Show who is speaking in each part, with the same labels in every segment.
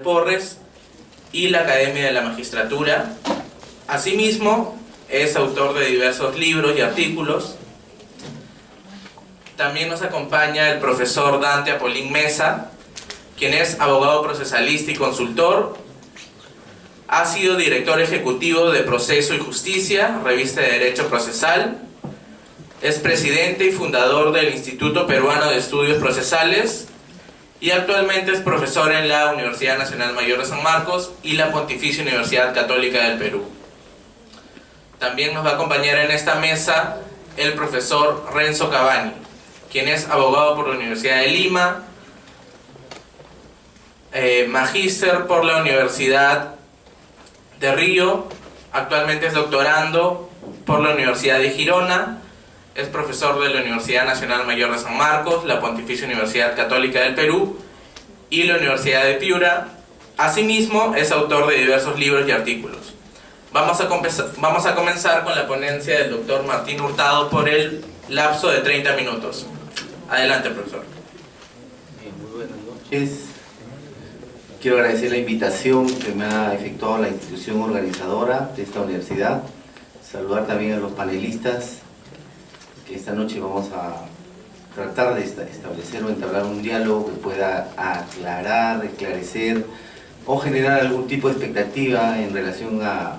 Speaker 1: Porres y la Academia de la Magistratura. Asimismo, es autor de diversos libros y artículos. También nos acompaña el profesor Dante Apolín Mesa, quien es abogado procesalista y consultor. Ha sido director ejecutivo de Proceso y Justicia, revista de Derecho Procesal. Es presidente y fundador del Instituto Peruano de Estudios Procesales y actualmente es profesor en la Universidad Nacional Mayor de San Marcos y la Pontificia Universidad Católica del Perú. También nos va a acompañar en esta mesa el profesor Renzo Cavani, quien es abogado por la Universidad de Lima, magíster por la Universidad de Río, actualmente es doctorando por la Universidad de Girona, es profesor de la Universidad Nacional Mayor de San Marcos, la Pontificia Universidad Católica del Perú y la Universidad de Piura. Asimismo, es autor de diversos libros y artículos. Vamos a comenzar con la ponencia del doctor Martín Hurtado por el lapso de 30 minutos. Adelante, profesor.
Speaker 2: Muy buenas noches. Quiero agradecer la invitación que me ha efectuado la institución organizadora de esta universidad. Saludar también a los panelistas, que esta noche vamos a tratar de establecer o entablar un diálogo que pueda aclarar, esclarecer o generar algún tipo de expectativa en relación a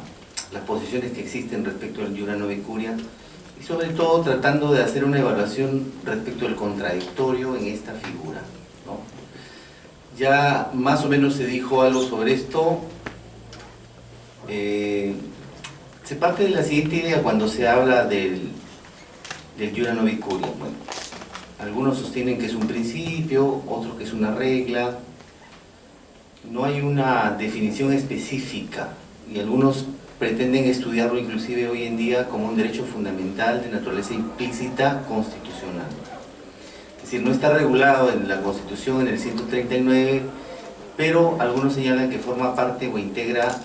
Speaker 2: las posiciones que existen respecto al Iura Novi Curia y sobre todo tratando de hacer una evaluación respecto al contradictorio en esta figura, ¿no? Ya más o menos se dijo algo sobre esto. Se parte de la siguiente idea cuando se habla del Iura Novi Curia. Bueno, algunos sostienen que es un principio, otros que es una regla. No hay una definición específica y algunos pretenden estudiarlo inclusive hoy en día como un derecho fundamental de naturaleza implícita constitucional. Es decir, no está regulado en la Constitución en el 139, pero algunos señalan que forma parte o integra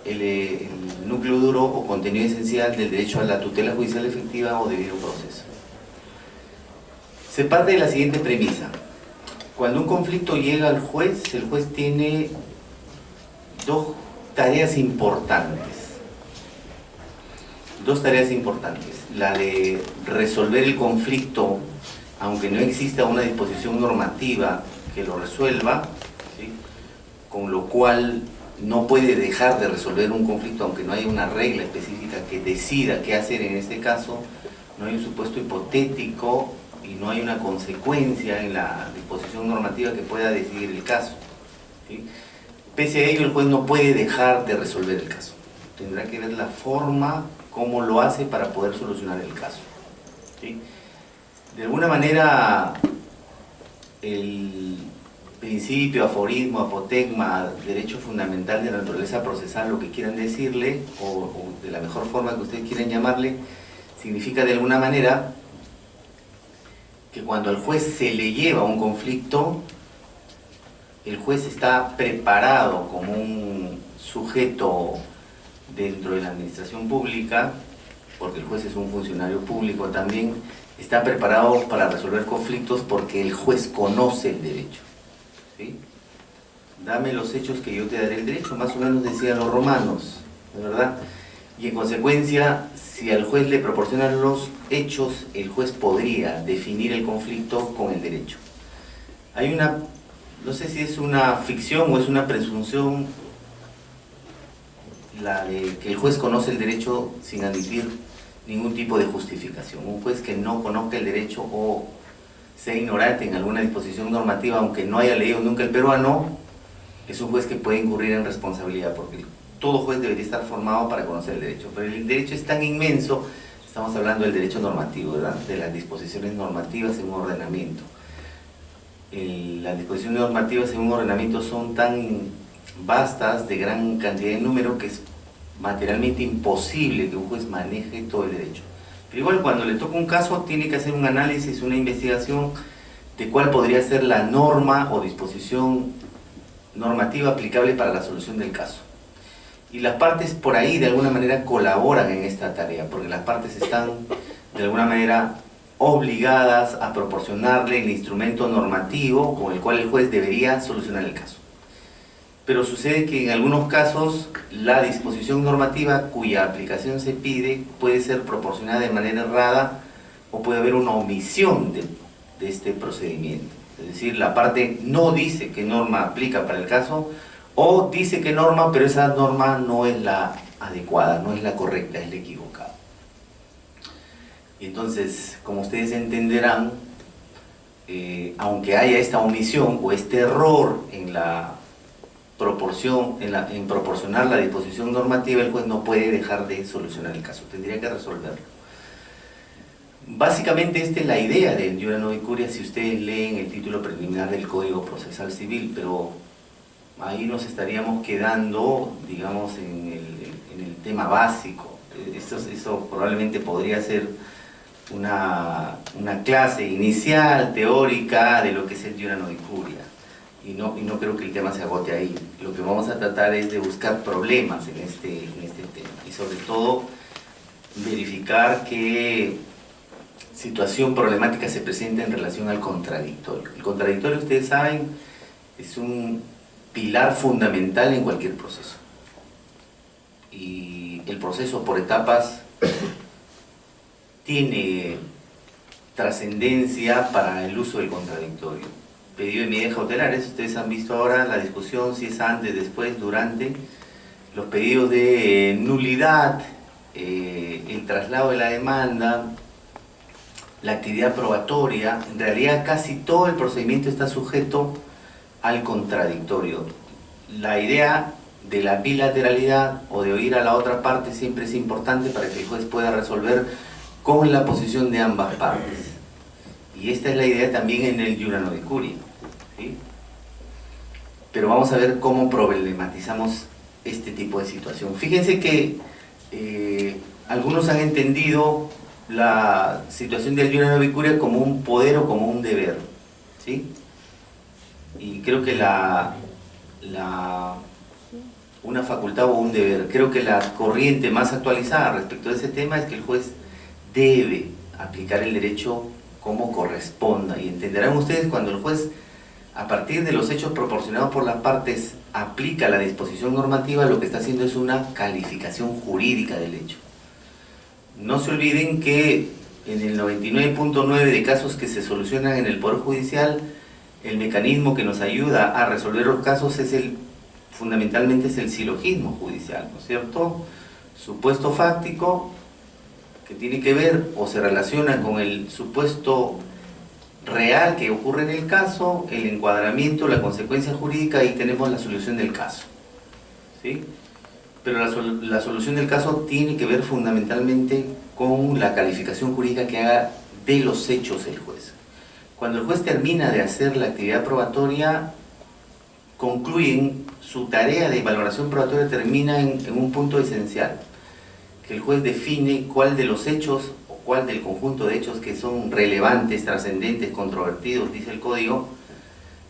Speaker 2: el núcleo duro o contenido esencial del derecho a la tutela judicial efectiva o debido proceso. Se parte de la siguiente premisa. Cuando un conflicto llega al juez, el juez tiene dos tareas importantes. La de resolver el conflicto, aunque no exista una disposición normativa que lo resuelva, ¿sí? Con lo cual no puede dejar de resolver un conflicto aunque no haya una regla específica que decida qué hacer en este caso, no hay un supuesto hipotético y no hay una consecuencia en la disposición normativa que pueda decidir el caso, ¿sí? Pese a ello, el juez no puede dejar de resolver el caso. Tendrá que ver la forma, cómo lo hace para poder solucionar el caso, ¿sí? De alguna manera, el principio, aforismo, apotegma, derecho fundamental de naturaleza procesal, lo que quieran decirle, o de la mejor forma que ustedes quieran llamarle, significa de alguna manera que cuando al juez se le lleva un conflicto, el juez está preparado como un sujeto dentro de la administración pública, porque el juez es un funcionario público también, está preparado para resolver conflictos porque el juez conoce el derecho, ¿sí? Dame los hechos que yo te daré el derecho, más o menos decían los romanos, ¿de verdad? Y en consecuencia, si al juez le proporcionan los hechos, el juez podría definir el conflicto con el derecho. Hay una, no sé si es una ficción o es una presunción, la de que el juez conoce el derecho sin admitir ningún tipo de justificación. Un juez que no conozca el derecho o sea ignorante en alguna disposición normativa, aunque no haya leído nunca el peruano, es un juez que puede incurrir en responsabilidad, porque todo juez debería estar formado para conocer el derecho, pero el derecho es tan inmenso, estamos hablando del derecho normativo, ¿verdad? De las disposiciones normativas en un ordenamiento. Las disposiciones normativas en un ordenamiento son tan vastas, de gran cantidad de número, que es materialmente imposible que un juez maneje todo el derecho. Pero igual, cuando le toca un caso, tiene que hacer un análisis, una investigación de cuál podría ser la norma o disposición normativa aplicable para la solución del caso. Y las partes por ahí de alguna manera colaboran en esta tarea, porque las partes están de alguna manera obligadas a proporcionarle el instrumento normativo con el cual el juez debería solucionar el caso. pero sucede que en algunos casos la disposición normativa cuya aplicación se pide puede ser proporcionada de manera errada o puede haber una omisión de este procedimiento. Es decir, la parte no dice qué norma aplica para el caso o dice qué norma, pero esa norma no es la adecuada, no es la correcta, es la equivocada. Y entonces, como ustedes entenderán, aunque haya esta omisión o este error en la proporción, en proporcionar la disposición normativa, el juez no puede dejar de solucionar el caso, tendría que resolverlo. Básicamente esta es la idea del iura no vicuria si ustedes leen el título preliminar del Código Procesal Civil, pero ahí nos estaríamos quedando, digamos, en el tema básico. Eso probablemente podría ser una clase inicial, teórica, de lo que es el iura no vicuria. Y no creo que el tema se agote ahí. Lo que vamos a tratar es de buscar problemas en este tema. Y sobre todo, verificar qué situación problemática se presenta en relación al contradictorio. El contradictorio, ustedes saben, es un pilar fundamental en cualquier proceso. Y el proceso por etapas tiene trascendencia para el uso del contradictorio. Pedido de medidas cautelares, ustedes han visto ahora la discusión si es antes, después, durante. Los pedidos de nulidad, el traslado de la demanda, la actividad probatoria, en realidad casi todo el procedimiento está sujeto al contradictorio. La idea de la bilateralidad o de oír a la otra parte siempre es importante para que el juez pueda resolver con la posición de ambas partes. Y esta es la idea también en el iura no vicuria, ¿sí? Pero vamos a ver cómo problematizamos este tipo de situación. Fíjense que algunos han entendido la situación del iura no vicuria como un poder o como un deber, ¿sí? Y creo que una facultad o un deber. Creo que la corriente más actualizada respecto a ese tema es que el juez debe aplicar el derecho como corresponda. Y entenderán ustedes cuando el juez, a partir de los hechos proporcionados por las partes, aplica la disposición normativa, lo que está haciendo es una calificación jurídica del hecho. No se olviden que en el 99.9 de casos que se solucionan en el Poder Judicial, el mecanismo que nos ayuda a resolver los casos es fundamentalmente es el silogismo judicial, ¿no es cierto? Supuesto fáctico, que tiene que ver o se relaciona con el supuesto real que ocurre en el caso, el encuadramiento, la consecuencia jurídica, y tenemos la solución del caso, ¿sí? Pero la solución del caso tiene que ver fundamentalmente con la calificación jurídica que haga de los hechos el juez. Cuando el juez termina de hacer la actividad probatoria, concluyen su tarea de valoración probatoria, termina en un punto esencial, que el juez define cuál de los hechos o cuál del conjunto de hechos que son relevantes, trascendentes, controvertidos, dice el código,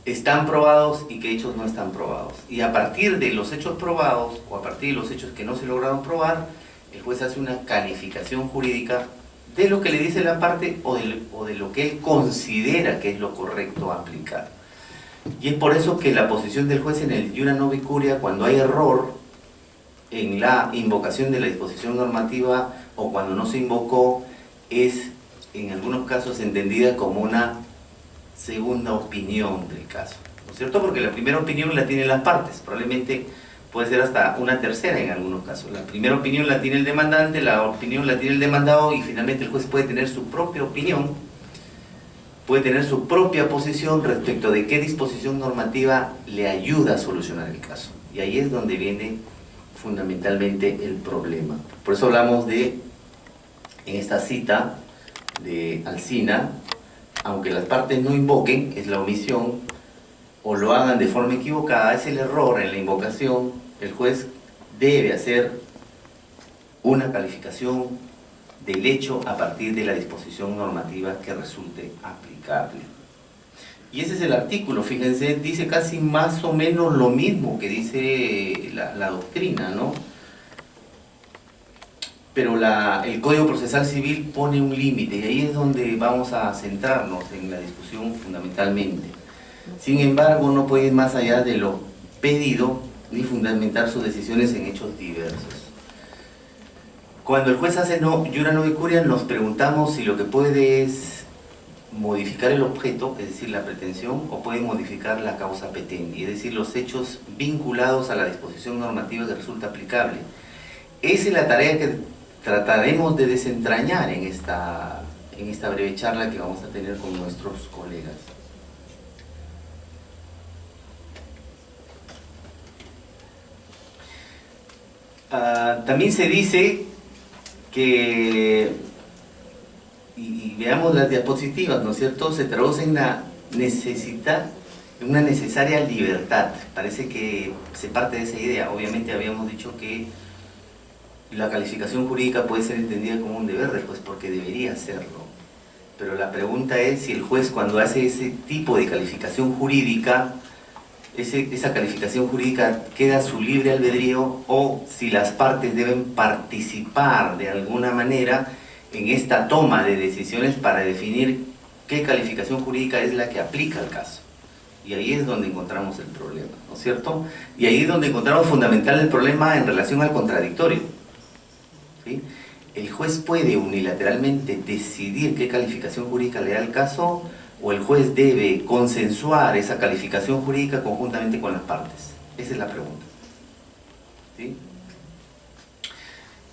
Speaker 2: están probados y qué hechos no están probados. Y a partir de los hechos probados o a partir de los hechos que no se lograron probar, el juez hace una calificación jurídica de lo que le dice la parte o de lo que él considera que es lo correcto a aplicar. Y es por eso que la posición del juez en el iura no vicuria, cuando hay error en la invocación de la disposición normativa o cuando no se invocó, es en algunos casos entendida como una segunda opinión del caso, ¿no es cierto? Porque la primera opinión la tienen las partes, probablemente puede ser hasta una tercera en algunos casos. La primera opinión la tiene el demandante, la opinión la tiene el demandado, y finalmente el juez puede tener su propia opinión, puede tener su propia posición respecto de qué disposición normativa le ayuda a solucionar el caso. Y ahí es donde viene fundamentalmente el problema. Por eso hablamos de, en esta cita de Alsina, aunque las partes no invoquen, es la omisión, o lo hagan de forma equivocada, es el error en la invocación. El juez debe hacer una calificación del hecho a partir de la disposición normativa que resulte aplicable. Y ese es el artículo, fíjense, dice casi más o menos lo mismo que dice la doctrina, ¿no? Pero el Código Procesal Civil pone un límite, y ahí es donde vamos a centrarnos en la discusión fundamentalmente. Sin embargo, no puede ir más allá de lo pedido ni fundamentar sus decisiones en hechos diversos. Cuando el juez hace iura novi curia, nos preguntamos si lo que puede es modificar el objeto, es decir, la pretensión, o puede modificar la causa petendi, es decir, los hechos vinculados a la disposición normativa que resulta aplicable. Esa es la tarea que trataremos de desentrañar en esta breve charla que vamos a tener con nuestros colegas. También se dice que, y veamos las diapositivas, ¿no es cierto?, se traduce en la necesidad, en una necesaria libertad. Parece que se parte de esa idea. Obviamente habíamos dicho que la calificación jurídica puede ser entendida como un deber del juez, porque debería serlo. Pero la pregunta es si el juez, cuando hace ese tipo de calificación jurídica, esa calificación jurídica queda a su libre albedrío, o si las partes deben participar de alguna manera en esta toma de decisiones para definir qué calificación jurídica es la que aplica al caso. Y ahí es donde encontramos el problema, ¿no es cierto? Y ahí es donde encontramos fundamental el problema en relación al contradictorio, ¿sí? El juez puede unilateralmente decidir qué calificación jurídica le da al caso, o el juez debe consensuar esa calificación jurídica conjuntamente con las partes. Esa es la pregunta, ¿sí?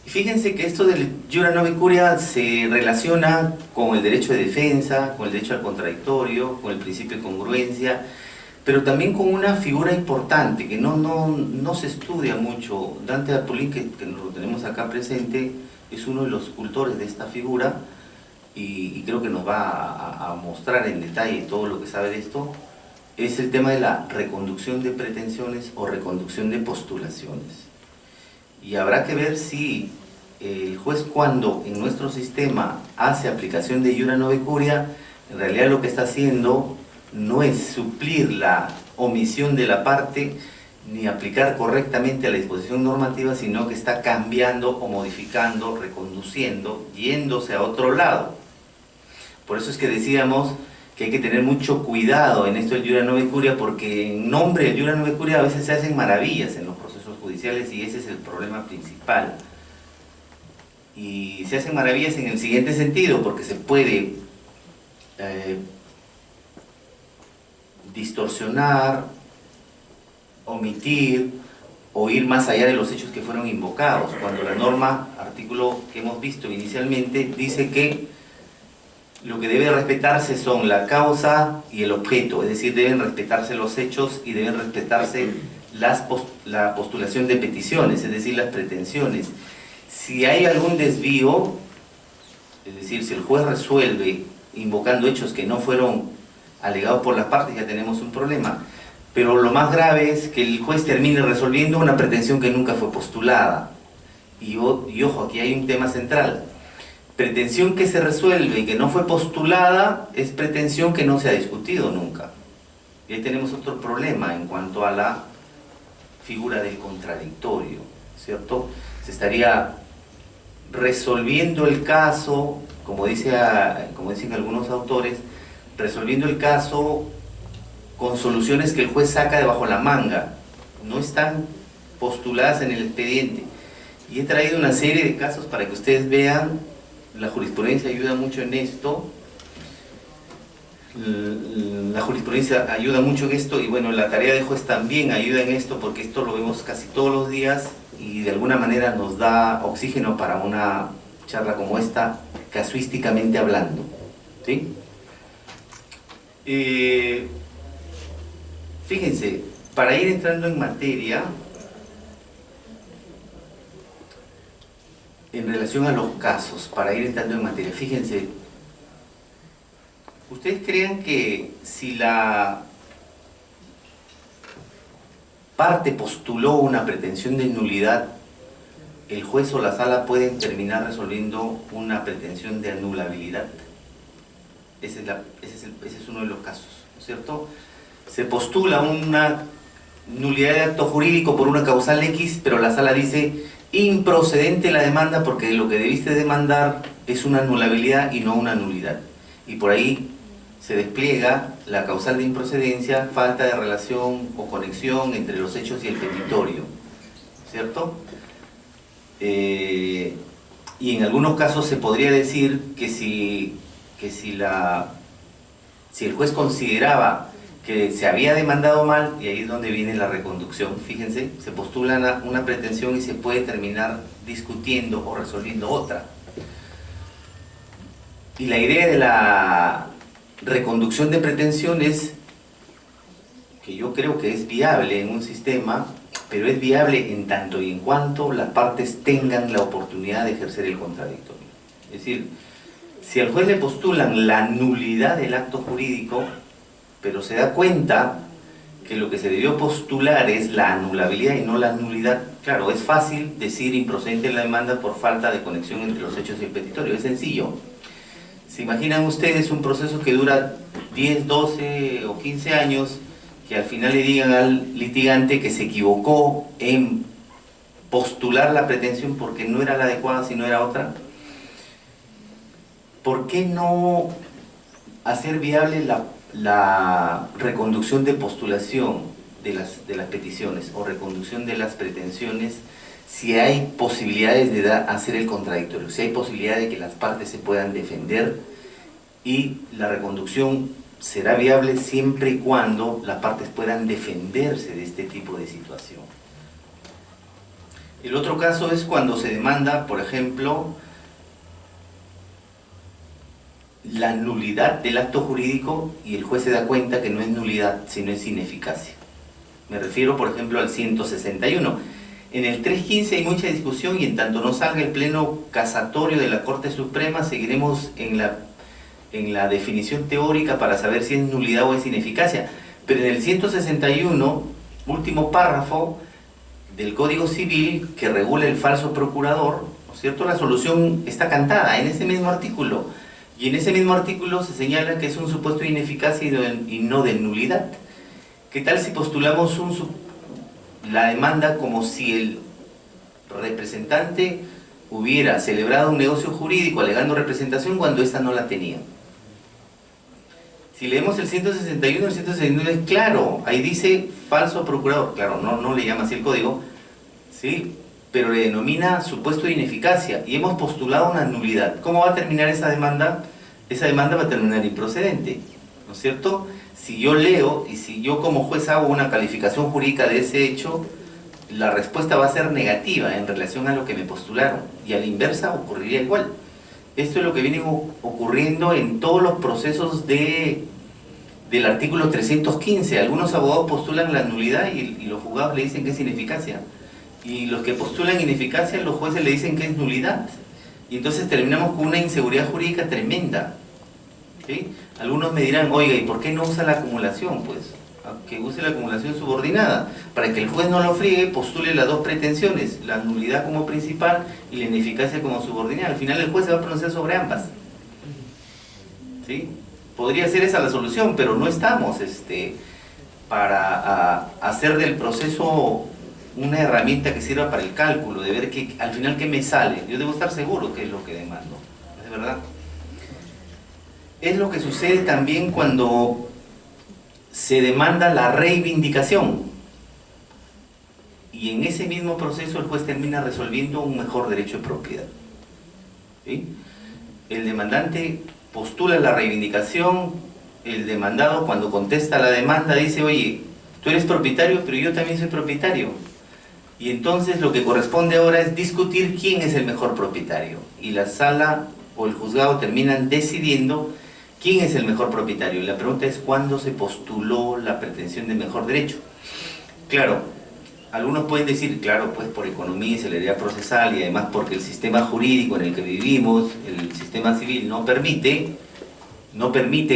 Speaker 2: Y fíjense que esto del iura novi curia se relaciona con el derecho de defensa, con el derecho al contradictorio, con el principio de congruencia, pero también con una figura importante que no se estudia mucho. Dante Apolín, que lo tenemos acá presente, es uno de los cultores de esta figura, y creo que nos va a mostrar en detalle todo lo que sabe de esto. Es el tema de la reconducción de pretensiones o reconducción de postulaciones. Y habrá que ver si el juez, cuando en nuestro sistema hace aplicación de iura novi curia, en realidad lo que está haciendo no es suplir la omisión de la parte ni aplicar correctamente a la disposición normativa, sino que está cambiando o modificando, reconduciendo, yéndose a otro lado. Por eso es que decíamos que hay que tener mucho cuidado en esto del iura novi curia, porque en nombre del iura novi curia a veces se hacen maravillas en los procesos judiciales, y ese es el problema principal. Y se hacen maravillas en el siguiente sentido, porque se puede distorsionar, omitir o ir más allá de los hechos que fueron invocados, cuando la norma, artículo que hemos visto inicialmente, dice que lo que debe respetarse son la causa y el objeto, es decir, deben respetarse los hechos y deben respetarse la postulación de peticiones, es decir, las pretensiones. Si hay algún desvío, es decir, si el juez resuelve invocando hechos que no fueron alegados por las partes, ya tenemos un problema. Pero lo más grave es que el juez termine resolviendo una pretensión que nunca fue postulada. Y ojo, aquí hay un tema central. Pretensión que se resuelve y que no fue postulada es pretensión que no se ha discutido nunca. Y ahí tenemos otro problema en cuanto a la figura del contradictorio, ¿cierto? Se estaría resolviendo el caso, como dicen algunos autores, resolviendo el caso con soluciones que el juez saca debajo la manga, no están postuladas en el expediente. Y he traído una serie de casos para que ustedes vean. La jurisprudencia ayuda mucho en esto. La jurisprudencia ayuda mucho en esto, y bueno, la tarea de juez también ayuda en esto, porque esto lo vemos casi todos los días y de alguna manera nos da oxígeno para una charla como esta, casuísticamente hablando, ¿sí? Fíjense, para ir entrando en materia, en relación a los casos, para ir entrando en materia, fíjense, ¿ustedes creen que si la parte postuló una pretensión de nulidad, el juez o la sala pueden terminar resolviendo una pretensión de anulabilidad? Ese es uno de los casos, ¿no es cierto? Se postula una nulidad de acto jurídico por una causal X, pero la sala dice improcedente la demanda porque lo que debiste demandar es una anulabilidad y no una nulidad. Y por ahí se despliega la causal de improcedencia, falta de relación o conexión entre los hechos y el petitorio, ¿cierto? Y en algunos casos se podría decir que si el juez consideraba que se había demandado mal, y ahí es donde viene la reconducción, fíjense, se postula una pretensión y se puede terminar discutiendo o resolviendo otra. Y la idea de la reconducción de pretensiones, que yo creo que es viable en un sistema, pero es viable en tanto y en cuanto las partes tengan la oportunidad de ejercer el contradictorio. Es decir, si al juez le postulan la nulidad del acto jurídico, pero se da cuenta que lo que se debió postular es la anulabilidad y no la nulidad, claro, es fácil decir improcedente la demanda por falta de conexión entre los hechos y el petitorio, es sencillo. ¿Se imaginan ustedes un proceso que dura 10, 12 o 15 años, que al final le digan al litigante que se equivocó en postular la pretensión porque no era la adecuada sino era otra? ¿Por qué no hacer viable la reconducción de postulación de las peticiones o reconducción de las pretensiones si hay posibilidades de hacer el contradictorio, si hay posibilidad de que las partes se puedan defender? Y la reconducción será viable siempre y cuando las partes puedan defenderse de este tipo de situación. El otro caso es cuando se demanda, por ejemplo, la nulidad del acto jurídico y el juez se da cuenta que no es nulidad, sino es ineficacia. Me refiero, por ejemplo, al 161. En el 315 hay mucha discusión y en tanto no salga el pleno casatorio de la Corte Suprema, seguiremos en la definición teórica para saber si es nulidad o es ineficacia. Pero en el 161, último párrafo del Código Civil que regula el falso procurador, ¿no es cierto?, la solución está cantada en ese mismo artículo. Y en ese mismo artículo se señala que es un supuesto de ineficacia y no de nulidad. ¿Qué tal si postulamos la demanda como si el representante hubiera celebrado un negocio jurídico alegando representación cuando ésta no la tenía? Si leemos el 161 es claro, ahí dice falso procurador, claro, no le llama así el código, ¿sí?, pero le denomina supuesto de ineficacia y hemos postulado una nulidad. ¿Cómo va a terminar esa demanda? Esa demanda va a terminar improcedente, ¿no es cierto? Si yo leo y si yo como juez hago una calificación jurídica de ese hecho, la respuesta va a ser negativa en relación a lo que me postularon y a la inversa ocurriría igual. Esto es lo que viene ocurriendo en todos los procesos del artículo 315. Algunos abogados postulan la nulidad y los juzgados le dicen que es ineficacia. Y los que postulan ineficacia, los jueces le dicen que es nulidad. Y entonces terminamos con una inseguridad jurídica tremenda. ¿Sí? Algunos me dirán, oiga, ¿y por qué no usa la acumulación? Pues, que use la acumulación subordinada. Para que el juez no lo friegue, postule las dos pretensiones, la nulidad como principal y la ineficacia como subordinada. Al final el juez se va a pronunciar sobre ambas. ¿Sí? Podría ser esa la solución, pero no estamos para hacer del proceso una herramienta que sirva para el cálculo, de ver que al final qué me sale. Yo debo estar seguro que es lo que demando, ¿es verdad? Es lo que sucede también cuando se demanda la reivindicación y en ese mismo proceso el juez termina resolviendo un mejor derecho de propiedad. ¿Sí? El demandante postula la reivindicación, el demandado cuando contesta la demanda dice, oye, tú eres propietario, pero yo también soy propietario. Y entonces lo que corresponde ahora es discutir quién es el mejor propietario. Y la sala o el juzgado terminan decidiendo quién es el mejor propietario. Y la pregunta es cuándo se postuló la pretensión de mejor derecho. Claro, algunos pueden decir, claro, pues por economía y celeridad procesal y además porque el sistema jurídico en el que vivimos, el sistema civil, no permite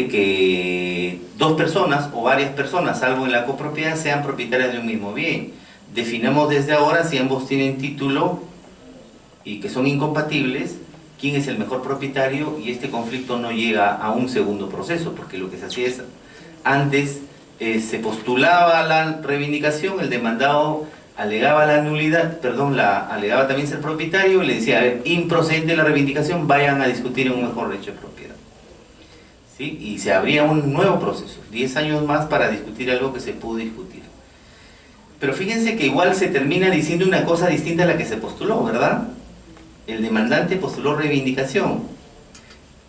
Speaker 2: que dos personas o varias personas, salvo en la copropiedad, sean propietarias de un mismo bien. Definamos desde ahora, si ambos tienen título y que son incompatibles, quién es el mejor propietario y este conflicto no llega a un segundo proceso, porque lo que se hacía es, antes se postulaba la reivindicación, el demandado alegaba la nulidad, alegaba también ser propietario y le decía, a ver, improcedente la reivindicación, vayan a discutir en un mejor derecho de propiedad. ¿sí? Y se abría un nuevo proceso, 10 años más para discutir algo que se pudo discutir. Pero fíjense que igual se termina diciendo una cosa distinta a la que se postuló, ¿verdad? El demandante postuló reivindicación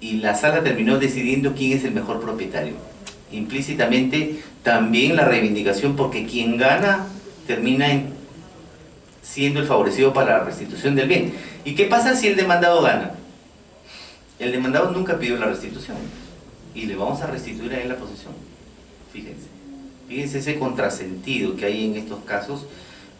Speaker 2: y la sala terminó decidiendo quién es el mejor propietario. Implícitamente también la reivindicación, porque quien gana termina siendo el favorecido para la restitución del bien. ¿Y qué pasa si el demandado gana? El demandado nunca pidió la restitución y le vamos a restituir a él la posesión. Fíjense ese contrasentido que hay en estos casos,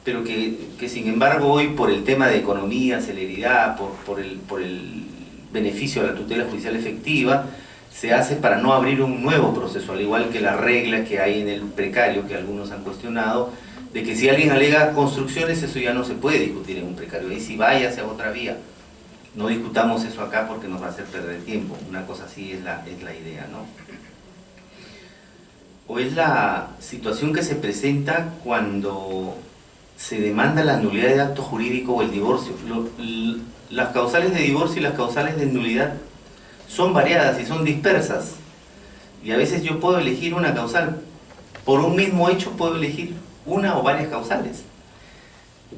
Speaker 2: pero que sin embargo hoy, por el tema de economía, celeridad, por el beneficio a la tutela judicial efectiva, se hace para no abrir un nuevo proceso, al igual que la regla que hay en el precario, que algunos han cuestionado, de que si alguien alega construcciones, eso ya no se puede discutir en un precario, ahí sí vaya hacia otra vía. No discutamos eso acá porque nos va a hacer perder tiempo, una cosa así es la idea, ¿no? O es la situación que se presenta cuando se demanda la nulidad de acto jurídico o el divorcio. Las causales de divorcio y las causales de nulidad son variadas y son dispersas. Y a veces yo puedo elegir una causal. Por un mismo hecho puedo elegir una o varias causales.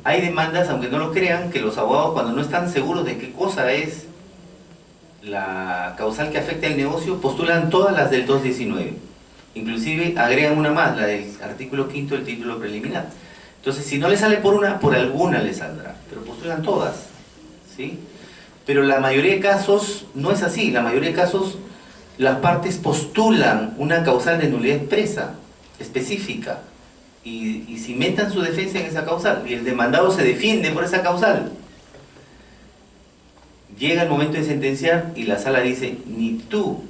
Speaker 2: Hay demandas, aunque no lo crean, que los abogados, cuando no están seguros de qué cosa es la causal que afecta el negocio, postulan todas las del 219. Inclusive agregan una más, la del artículo 5 del título preliminar. Entonces, si no le sale por una, por alguna le saldrá, pero postulan todas, ¿sí? Pero la mayoría de casos no es así. La mayoría de casos las partes postulan una causal de nulidad expresa, específica, y cimentan su defensa en esa causal, y el demandado se defiende por esa causal. Llega el momento de sentenciar y la sala dice: ni tu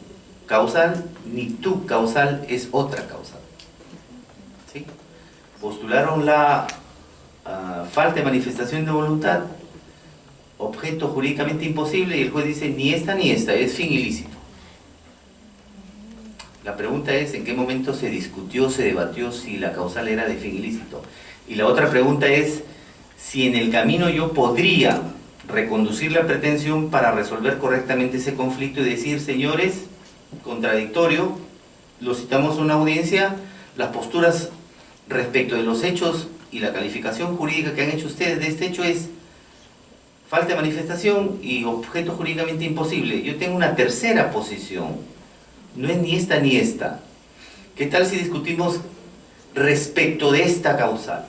Speaker 2: causal ni tu causal es otra causal, ¿sí? Postularon la falta de manifestación de voluntad, objeto jurídicamente imposible, y el juez dice: ni esta, es fin ilícito. La pregunta es: ¿en qué momento se discutió, se debatió si la causal era de fin ilícito? Y la otra pregunta es: si en el camino yo podría reconducir la pretensión para resolver correctamente ese conflicto y decir: señores, contradictorio, lo citamos a una audiencia, las posturas respecto de los hechos y la calificación jurídica que han hecho ustedes de este hecho es falta de manifestación y objeto jurídicamente imposible. Yo tengo una tercera posición, no es ni esta ni esta. ¿Qué tal si discutimos respecto de esta causal?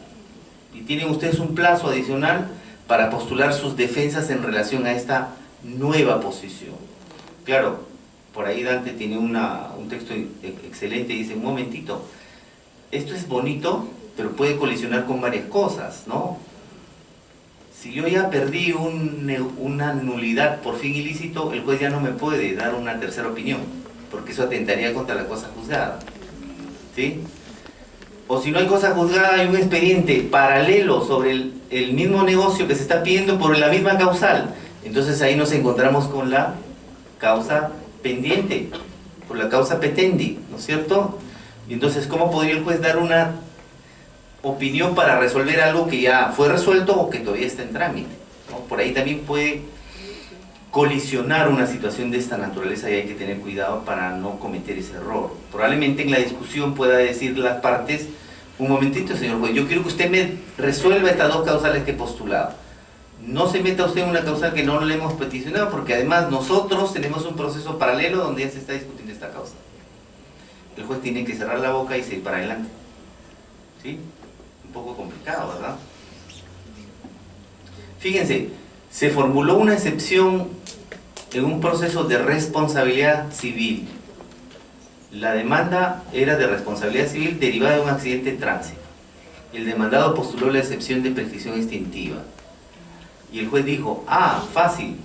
Speaker 2: Y tienen ustedes un plazo adicional para postular sus defensas en relación a esta nueva posición. Claro, por ahí Dante tiene un texto excelente y dice: un momentito, esto es bonito, pero puede colisionar con varias cosas, ¿no? Si yo ya perdí una nulidad por fin ilícito, el juez ya no me puede dar una tercera opinión, porque eso atentaría contra la cosa juzgada, ¿sí? O si no hay cosa juzgada, hay un expediente paralelo sobre el mismo negocio que se está pidiendo por la misma causal. Entonces ahí nos encontramos con la causa pendiente, por la causa petendi, ¿no es cierto? Y entonces, ¿cómo podría el juez dar una opinión para resolver algo que ya fue resuelto o que todavía está en trámite, ¿no? Por ahí también puede colisionar una situación de esta naturaleza y hay que tener cuidado para no cometer ese error. Probablemente en la discusión pueda decir las partes: un momentito, señor juez, yo quiero que usted me resuelva estas dos causales que he postulado. No se meta usted en una causal que no le hemos peticionado, porque además nosotros tenemos un proceso paralelo donde ya se está discutiendo esta causa. El juez tiene que cerrar la boca y seguir para adelante, ¿sí? Un poco complicado, ¿verdad? Fíjense, se formuló una excepción en un proceso de responsabilidad civil. La demanda era de responsabilidad civil derivada de un accidente de tránsito. El demandado postuló la excepción de prescripción extintiva. Y el juez dijo: fácil,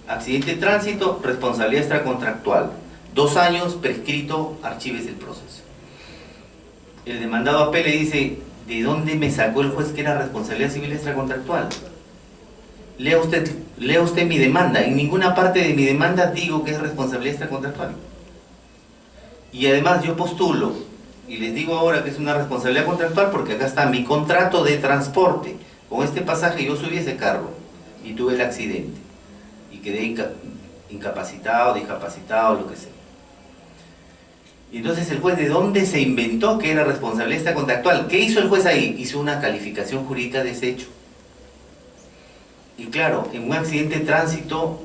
Speaker 2: accidente de tránsito, responsabilidad extracontractual, 2 años, prescrito, archívese el proceso. El demandado apela y dice: ¿de dónde me sacó el juez que era responsabilidad civil extracontractual? Lea usted mi demanda. En ninguna parte de mi demanda digo que es responsabilidad extracontractual. Y además yo postulo, y les digo ahora que es una responsabilidad contractual porque acá está mi contrato de transporte. Con este pasaje yo subí ese carro y tuve el accidente y quedé incapacitado, discapacitado, lo que sea. Y entonces el juez, ¿de dónde se inventó que era responsabilidad contractual? ¿Qué hizo el juez ahí? Hizo una calificación jurídica de ese hecho. Y claro, en un accidente de tránsito,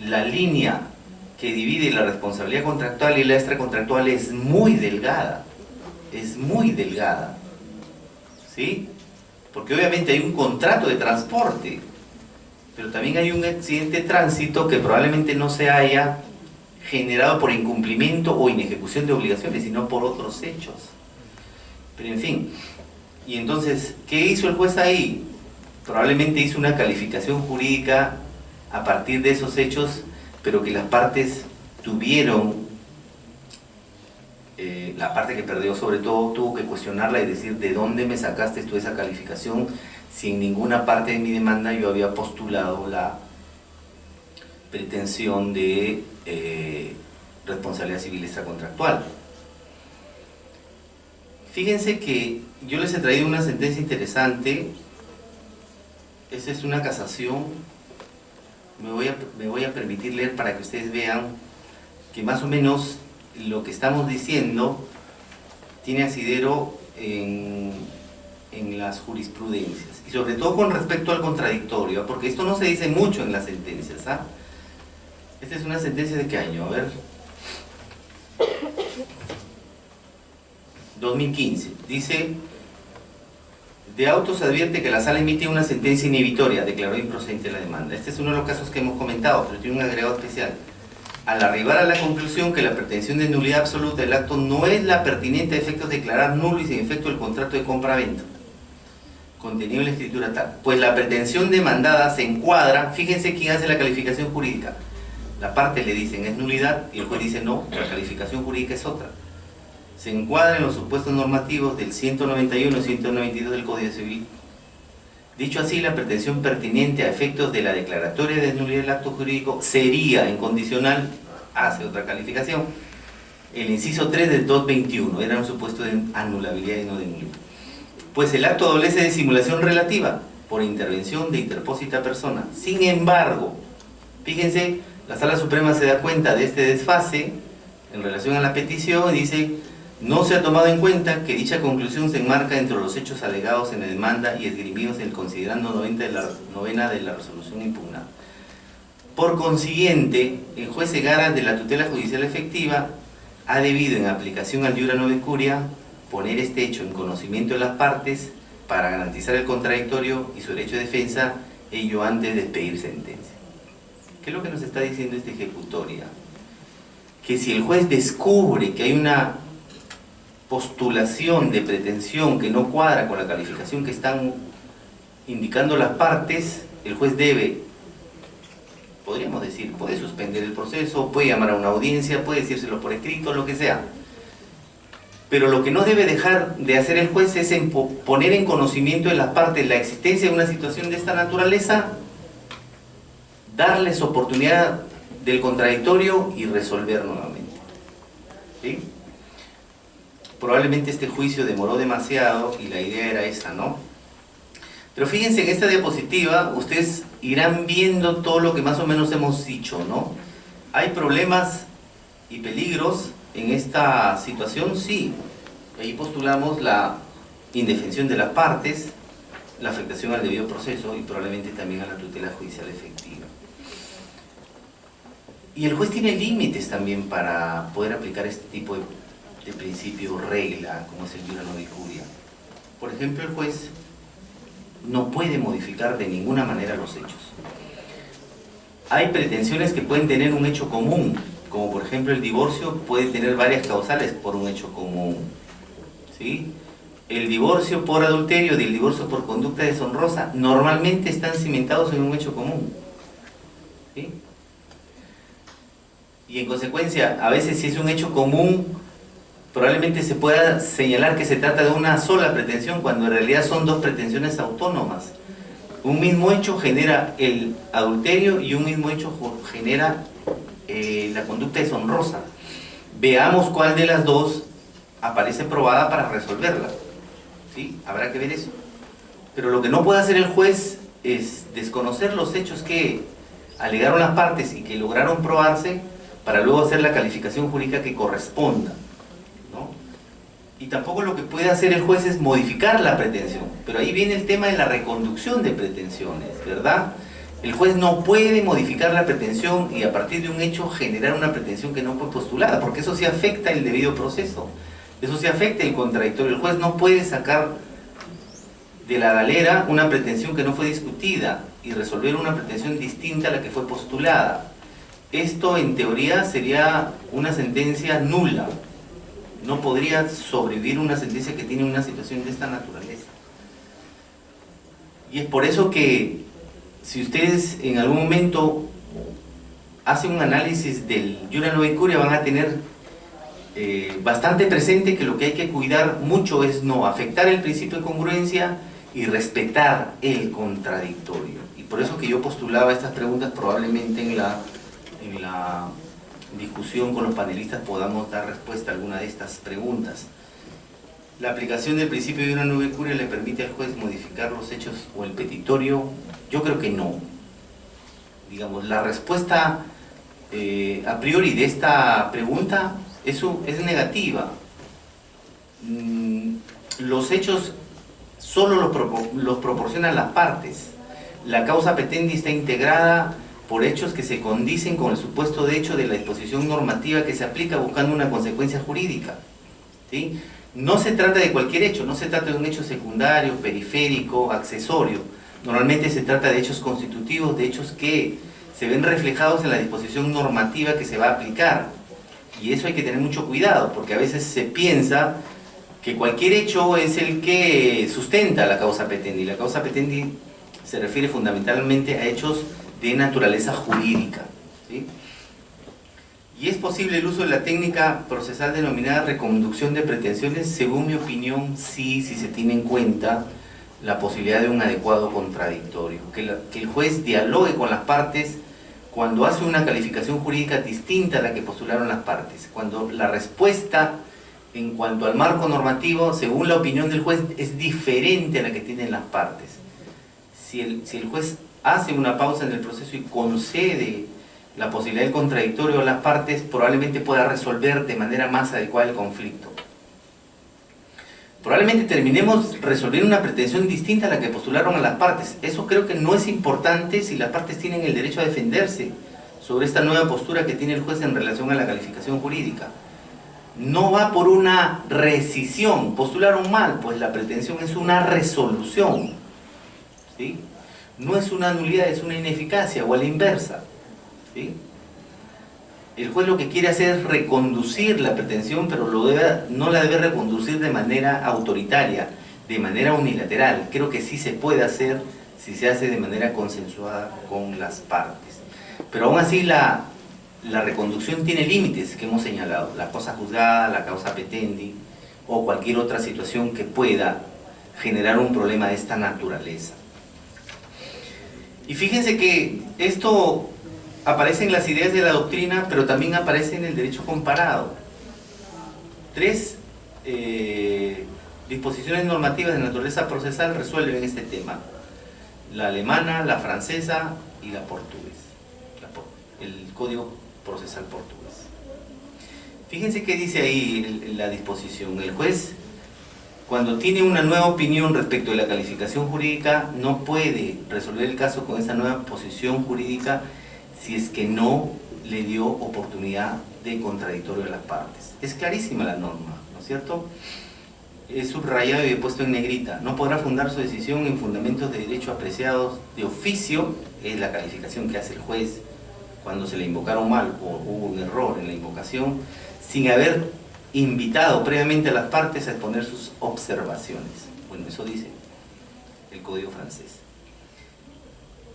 Speaker 2: la línea que divide la responsabilidad contractual y la extracontractual es muy delgada. Es muy delgada. ¿Sí? Porque obviamente hay un contrato de transporte, pero también hay un accidente de tránsito que probablemente no se haya generado por incumplimiento o inejecución de obligaciones, sino por otros hechos. Pero en fin, y entonces, ¿qué hizo el juez ahí? Probablemente hizo una calificación jurídica a partir de esos hechos, pero que las partes tuvieron, la parte que perdió sobre todo, tuvo que cuestionarla y decir, ¿de dónde me sacaste tú esa calificación? Si en ninguna parte de mi demanda yo había postulado la pretensión de responsabilidad civil extracontractual. Fíjense que yo les he traído una sentencia interesante. Esta es una casación. Me voy a permitir leer para que ustedes vean que más o menos lo que estamos diciendo tiene asidero en las jurisprudencias, y sobre todo con respecto al contradictorio, porque esto no se dice mucho en las sentencias. Esta es una sentencia de qué año, a ver, 2015, dice: de autos advierte que la sala emite una sentencia inhibitoria, declaró improcedente la demanda. Este es uno de los casos que hemos comentado, pero tiene un agregado especial. Al arribar a la conclusión que la pretensión de nulidad absoluta del acto no es la pertinente a efectos de declarar nulo y sin efecto el contrato de compra-venta contenido en la escritura tal, pues la pretensión demandada se encuadra. Fíjense quién hace la calificación jurídica. La parte le dicen es nulidad y el juez dice no, la calificación jurídica es otra. Se encuadra en los supuestos normativos del 191 y 192 del Código Civil. Dicho así, la pretensión pertinente a efectos de la declaratoria de nulidad del acto jurídico sería incondicional, hace otra calificación, el inciso 3 del 221, era un supuesto de anulabilidad y no de nulidad. Pues el acto adolece de simulación relativa por intervención de interpósita persona. Sin embargo, fíjense, la Sala Suprema se da cuenta de este desfase en relación a la petición y dice: no se ha tomado en cuenta que dicha conclusión se enmarca entre los hechos alegados en la demanda y esgrimidos en el considerando 90 de la resolución impugnada. Por consiguiente, el juez Segarra de la tutela judicial efectiva ha debido, en aplicación al iura nove curia, poner este hecho en conocimiento de las partes para garantizar el contradictorio y su derecho de defensa, ello antes de expedir sentencia. ¿Qué es lo que nos está diciendo esta ejecutoria? Que si el juez descubre que hay una postulación de pretensión que no cuadra con la calificación que están indicando las partes, el juez debe, podríamos decir, puede suspender el proceso, puede llamar a una audiencia, puede decírselo por escrito, lo que sea. Pero lo que no debe dejar de hacer el juez es poner en conocimiento de las partes la existencia de una situación de esta naturaleza, darles oportunidad del contradictorio y resolver nuevamente. ¿Sí? Probablemente este juicio demoró demasiado y la idea era esa, ¿no? Pero fíjense, en esta diapositiva ustedes irán viendo todo lo que más o menos hemos dicho, ¿no? ¿Hay problemas y peligros en esta situación? Sí. Ahí postulamos la indefensión de las partes, la afectación al debido proceso y probablemente también a la tutela judicial efectiva. Y el juez tiene límites también para poder aplicar este tipo de principio regla, como es el iura nove curia. Por ejemplo, el juez no puede modificar de ninguna manera los hechos. Hay pretensiones que pueden tener un hecho común, como por ejemplo el divorcio puede tener varias causales por un hecho común, ¿sí? El divorcio por adulterio y el divorcio por conducta deshonrosa normalmente están cimentados en un hecho común, ¿sí? Y en consecuencia, a veces si es un hecho común, probablemente se pueda señalar que se trata de una sola pretensión, cuando en realidad son dos pretensiones autónomas. Un mismo hecho genera el adulterio y un mismo hecho genera la conducta deshonrosa. Veamos cuál de las dos aparece probada para resolverla, ¿sí? Habrá que ver eso. Pero lo que no puede hacer el juez es desconocer los hechos que alegaron las partes y que lograron probarse para luego hacer la calificación jurídica que corresponda. Y tampoco lo que puede hacer el juez es modificar la pretensión. Pero ahí viene el tema de la reconducción de pretensiones, ¿verdad? El juez no puede modificar la pretensión y a partir de un hecho generar una pretensión que no fue postulada, porque eso sí afecta el debido proceso. Eso sí afecta el contradictorio. El juez no puede sacar de la galera una pretensión que no fue discutida y resolver una pretensión distinta a la que fue postulada. Esto en teoría sería una sentencia nula. No podría sobrevivir una sentencia que tiene una situación de esta naturaleza. Y es por eso que si ustedes en algún momento hacen un análisis del Iura Nova Incuria, van a tener bastante presente que lo que hay que cuidar mucho es no afectar el principio de congruencia y respetar el contradictorio. Y por eso que yo postulaba estas preguntas, probablemente en la discusión con los panelistas podamos dar respuesta a alguna de estas preguntas. ¿La aplicación del principio de una nova incuria le permite al juez modificar los hechos o el petitorio? Yo creo que no. Digamos, la respuesta a priori de esta pregunta es negativa. Los hechos solo los proporcionan las partes. La causa petendi está integrada por hechos que se condicen con el supuesto de hecho de la disposición normativa que se aplica buscando una consecuencia jurídica, ¿sí? No se trata de cualquier hecho, no se trata de un hecho secundario, periférico, accesorio. Normalmente se trata de hechos constitutivos, de hechos que se ven reflejados en la disposición normativa que se va a aplicar. Y eso hay que tener mucho cuidado, porque a veces se piensa que cualquier hecho es el que sustenta la causa petendi. La causa petendi se refiere fundamentalmente a hechos de naturaleza jurídica, ¿sí? Y es posible el uso de la técnica procesal denominada reconducción de pretensiones. Según mi opinión, sí, si se tiene en cuenta la posibilidad de un adecuado contradictorio, que el juez dialogue con las partes cuando hace una calificación jurídica distinta a la que postularon las partes, cuando la respuesta en cuanto al marco normativo, según la opinión del juez, es diferente a la que tienen las partes. Si el juez hace una pausa en el proceso y concede la posibilidad del contradictorio a las partes, probablemente pueda resolver de manera más adecuada el conflicto. Probablemente terminemos resolviendo una pretensión distinta a la que postularon a las partes. Eso creo que no es importante si las partes tienen el derecho a defenderse sobre esta nueva postura que tiene el juez en relación a la calificación jurídica. No va por una rescisión. Postularon mal, pues la pretensión es una resolución, ¿sí? No es una nulidad, es una ineficacia, o a la inversa, ¿sí? El juez lo que quiere hacer es reconducir la pretensión, pero no la debe reconducir de manera autoritaria, de manera unilateral. Creo que sí se puede hacer si se hace de manera consensuada con las partes. Pero aún así la reconducción tiene límites que hemos señalado. La cosa juzgada, la causa petendi o cualquier otra situación que pueda generar un problema de esta naturaleza. Y fíjense que esto aparece en las ideas de la doctrina, pero también aparece en el derecho comparado. 3 disposiciones normativas de naturaleza procesal resuelven este tema: la alemana, la francesa y la portuguesa, el Código Procesal portugués. Fíjense qué dice ahí la disposición. El juez, cuando tiene una nueva opinión respecto de la calificación jurídica, no puede resolver el caso con esa nueva posición jurídica si es que no le dio oportunidad de contradictorio a las partes. Es clarísima la norma, ¿no es cierto? Es subrayado y he puesto en negrita. No podrá fundar su decisión en fundamentos de derecho apreciados de oficio, es la calificación que hace el juez cuando se le invocaron mal o hubo un error en la invocación, sin haber invitado previamente a las partes a exponer sus observaciones. Bueno, eso dice el Código francés.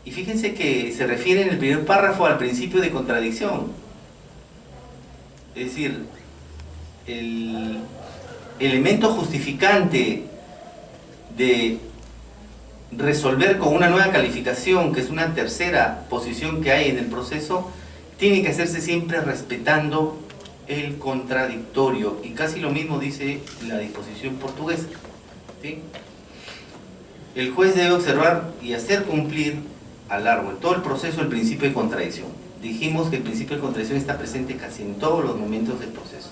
Speaker 2: Y fíjense que se refiere en el primer párrafo al principio de contradicción. Es decir, el elemento justificante de resolver con una nueva calificación, que es una tercera posición que hay en el proceso, tiene que hacerse siempre respetando el contradictorio, y casi lo mismo dice la disposición portuguesa, ¿sí? El juez debe observar y hacer cumplir a lo largo de todo el proceso el principio de contradicción. Dijimos que el principio de contradicción está presente casi en todos los momentos del proceso.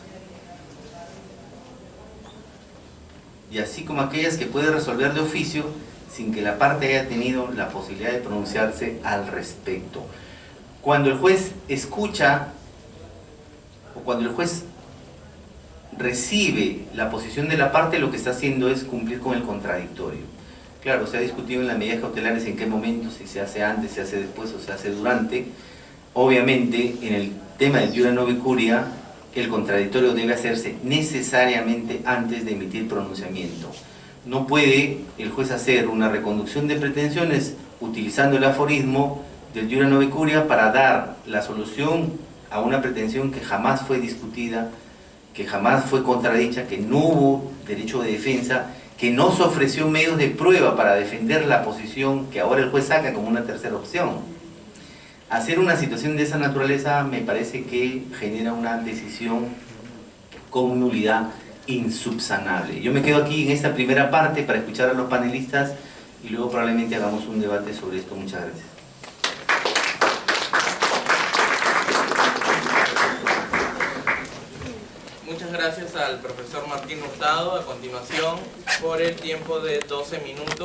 Speaker 2: y así como aquellas que puede resolver de oficio sin que la parte haya tenido la posibilidad de pronunciarse al respecto. Cuando el juez escucha o cuando el juez recibe la posición de la parte, lo que está haciendo es cumplir con el contradictorio. Claro, se ha discutido en las medidas cautelares en qué momento, si se hace antes, se hace después o se hace durante. Obviamente, en el tema del iura nove curia, el contradictorio debe hacerse necesariamente antes de emitir pronunciamiento. No puede el juez hacer una reconducción de pretensiones utilizando el aforismo del iura nove curia para dar la solución a una pretensión que jamás fue discutida, que jamás fue contradicha, que no hubo derecho de defensa, que no se ofreció medios de prueba para defender la posición que ahora el juez saca como una tercera opción. Hacer una situación de esa naturaleza me parece que genera una decisión con nulidad insubsanable. Yo me quedo aquí en esta primera parte para escuchar a los panelistas y luego probablemente hagamos un debate sobre esto. Muchas gracias.
Speaker 1: Muchas gracias al profesor Martín Hurtado. A continuación, por el tiempo de 12 minutos.